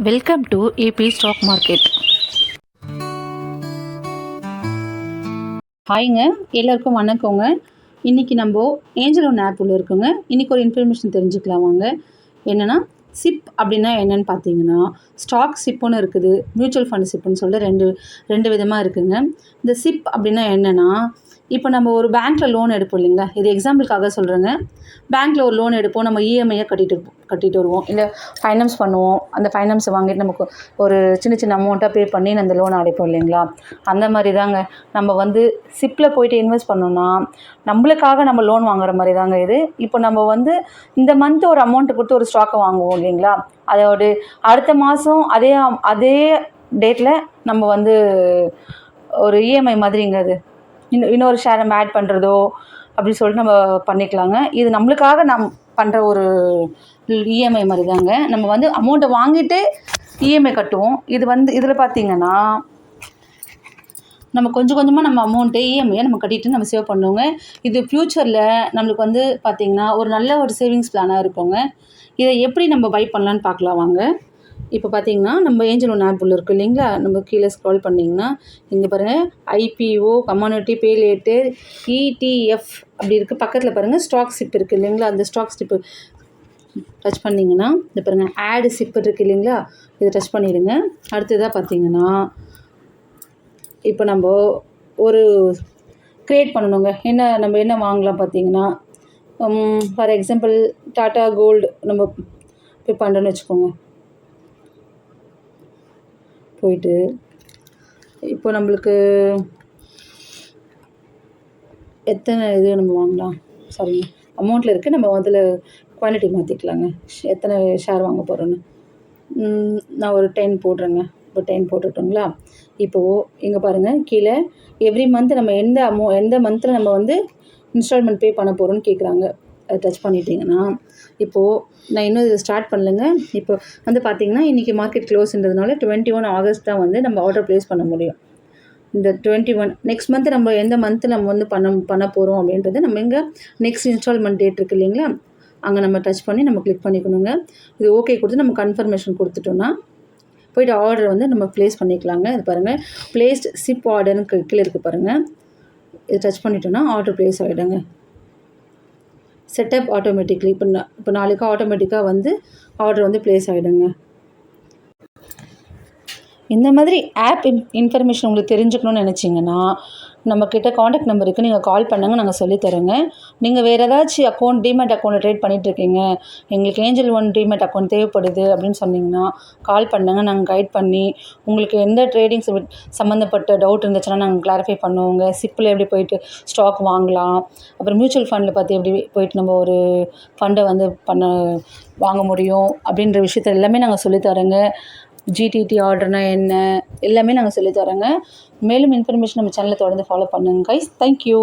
Welcome to AB stock market. ஹாய்ங்க, எல்லாருக்கும் வணக்கங்க. இன்றைக்கி நம்ம ஏஞ்சல் ஒன் ஆப் உள்ள இருக்குங்க. இன்றைக்கி ஒரு இன்ஃபர்மேஷன் தெரிஞ்சுக்கலாம் வாங்க. என்னென்னா சிப் அப்படின்னா என்னென்னு பார்த்தீங்கன்னா, ஸ்டாக் சிப்புன்னு இருக்குது, மியூச்சுவல் ஃபண்ட் சிப்புன்னு சொல்லிட்டு ரெண்டு விதமாக இருக்குதுங்க. இந்த சிப் அப்படின்னா என்னென்னா, இப்போ நம்ம ஒரு பேங்க்கில் லோன் எடுப்போம் இல்லைங்களா, இது எக்ஸாம்பிளுக்காக சொல்கிறேங்க. பேங்க்கில் ஒரு லோன் எடுப்போம், நம்ம இஎம்ஐயை கட்டிட்டு வருவோம், இல்லை ஃபைனான்ஸ் பண்ணுவோம். அந்த ஃபைனான்ஸை வாங்கிட்டு நமக்கு ஒரு சின்ன அமௌண்ட்டாக பே பண்ணி அந்த லோன் அடைப்போம் இல்லைங்களா. அந்த மாதிரி தாங்க நம்ம சிப்பில் போய்ட்டு இன்வெஸ்ட் பண்ணோன்னா நம்மளுக்காக நம்ம லோன் வாங்குற மாதிரி தாங்க இது. இப்போ நம்ம இந்த மந்த் ஒரு அமௌண்ட்டு கொடுத்து ஒரு ஸ்டாக்கை வாங்குவோம் இல்லைங்களா, அதோட அடுத்த மாதம் அதே டேட்டில் நம்ம ஒரு இஎம்ஐ மாதிரிங்க அது, இன்னொரு ஷேர் நம்ம ஆட் பண்ணுறதோ அப்படி சொல்லிட்டு நம்ம பண்ணிக்கலாங்க. இது நம்மளுக்காக பண்ணுற ஒரு இஎம்ஐ மாதிரி தாங்க. நம்ம அமௌண்ட்டை வாங்கிட்டு இஎம்ஐ கட்டுவோம். இதில் பார்த்திங்கன்னா நம்ம கொஞ்சம் கொஞ்சமாக நம்ம அமௌண்ட்டு இஎம்ஐயை நம்ம கட்டிட்டு நம்ம சேவ் பண்ணுவோங்க. இது ஃப்யூச்சரில் நம்மளுக்கு பார்த்திங்கன்னா ஒரு நல்ல ஒரு சேவிங்ஸ் பிளானாக இருக்குங்க. இதை எப்படி நம்ம பை பண்ணலான்னு பார்க்கலாம் வாங்க. இப்போ பார்த்திங்கன்னா நம்ம ஏஞ்சல் ஒன் ஆப் உள்ள இருக்குது இல்லைங்களா, நம்ம கீழே ஸ்க்ரால் பண்ணிங்கன்னா இங்கே பாருங்கள், IPO, community, pay later, ETF அப்படி இருக்குது. பக்கத்தில் பாருங்கள் ஸ்டாக் சிப் இருக்குது இல்லைங்களா, அந்த ஸ்டாக் சிப்பு டச் பண்ணிங்கன்னா இந்த பாருங்கள் ஆடு சிப் இருக்குது இல்லைங்களா, இதை டச் பண்ணிவிடுங்க. அடுத்ததாக பார்த்திங்கன்னா இப்போ நம்ம ஒரு க்ரியேட் பண்ணணுங்க. நம்ம என்ன வாங்கலாம் பார்த்திங்கன்னா, ஃபார் எக்ஸாம்பிள் டாட்டா கோல்டு நம்ம பே பண்ணுறோன்னு வச்சுக்கோங்க. போயிட்டு இப்போ நம்மளுக்கு எத்தனை இது நம்ம வாங்கலாம், சாரி அமௌண்ட்டில் இருக்குது, நம்ம அதில் குவான்டிட்டி மாற்றிக்கலாங்க. எத்தனை ஷேர் வாங்க போகிறோன்னு நான் ஒரு 10 போடுறேங்க. இப்போ 10 போட்டுட்டோங்களா. இப்போது இங்கே பாருங்கள் கீழே எவ்ரி மந்த் நம்ம எந்த மந்தில் நம்ம இன்ஸ்டால்மெண்ட் பே பண்ண போகிறோன்னு கேட்குறாங்க. அதை டச் பண்ணிட்டீங்கன்னா இப்போது நான் இன்னும் இதை ஸ்டார்ட் பண்ணலைங்க. இப்போ பார்த்திங்கன்னா இன்றைக்கி மார்க்கெட் க்ளோஸ்ன்றதுனால 21 ஆகஸ்ட் தான் நம்ம ஆர்டர் ப்ளேஸ் பண்ண முடியும். இந்த 21 நெக்ஸ்ட் மந்த் நம்ம எந்த மந்த்து நம்ம பண்ண போகிறோம் அப்படின்றது நம்ம இங்கே நெக்ஸ்ட் இன்ஸ்டால்மெண்ட் டேட் இருக்குது இல்லைங்களா, அங்கே நம்ம டச் பண்ணி நம்ம கிளிக் பண்ணிக்கணுங்க. இது ஓகே கொடுத்து நம்ம கன்ஃபர்மேஷன் கொடுத்துட்டோன்னா போய்ட்டு ஆர்டர் நம்ம ப்ளேஸ் பண்ணிக்கலாங்க. இது பாருங்கள் ப்ளேஸ்ட் சிப் ஆர்டர்னு கீழே இருக்குது பாருங்கள், இது டச் பண்ணிட்டோன்னா ஆர்டர் ப்ளேஸ் ஆகிடுங்க. செட்டப் ஆட்டோமேட்டிக்லி இப்போ நாளைக்கு ஆட்டோமேட்டிக்காக ஆர்டர் ப்ளேஸ் ஆகிடுங்க. இந்த மாதிரி ஆப் இன்ஃபர்மேஷன் உங்களுக்கு தெரிஞ்சுக்கணுன்னு நினச்சிங்கன்னா நம்மக்கிட்ட காண்டாக்ட் நம்பருக்கு நீங்கள் கால் பண்ணுங்கள், நாங்கள் சொல்லித்தரோங்க. நீங்கள் வேறு ஏதாச்சும் டிமேட் அக்கௌண்ட்டில் ட்ரேட் பண்ணிகிட்ருக்கீங்க, எங்களுக்கு ஏஞ்சல் ஒன் டிமேட் அக்கௌண்ட் தேவைப்படுது அப்படின்னு சொன்னிங்கன்னா கால் பண்ணுங்கள். நாங்கள் கைட் பண்ணி உங்களுக்கு எந்த ட்ரேடிங்ஸ் சம்மந்தப்பட்ட டவுட் இருந்துச்சுன்னா நாங்கள் கிளாரிஃபை பண்ணுவோங்க. சிப்பில் எப்படி போயிட்டு ஸ்டாக் வாங்கலாம், அப்புறம் மியூச்சுவல் ஃபண்டில் பார்த்து எப்படி போயிட்டு நம்ம ஒரு ஃபண்டை வாங்க முடியும் அப்படின்ற விஷயத்த எல்லாமே நாங்கள் சொல்லித்தரோங்க. ஜிடிடி ஆர்டர்னால் என்ன எல்லாமே நாங்கள் சொல்லித்தரோங்க. மேலும் இன்ஃபர்மேஷன் நம்ம சேனலை தொடர்ந்து ஃபாலோ பண்ணுங்க கைஸ். தேங்க்யூ.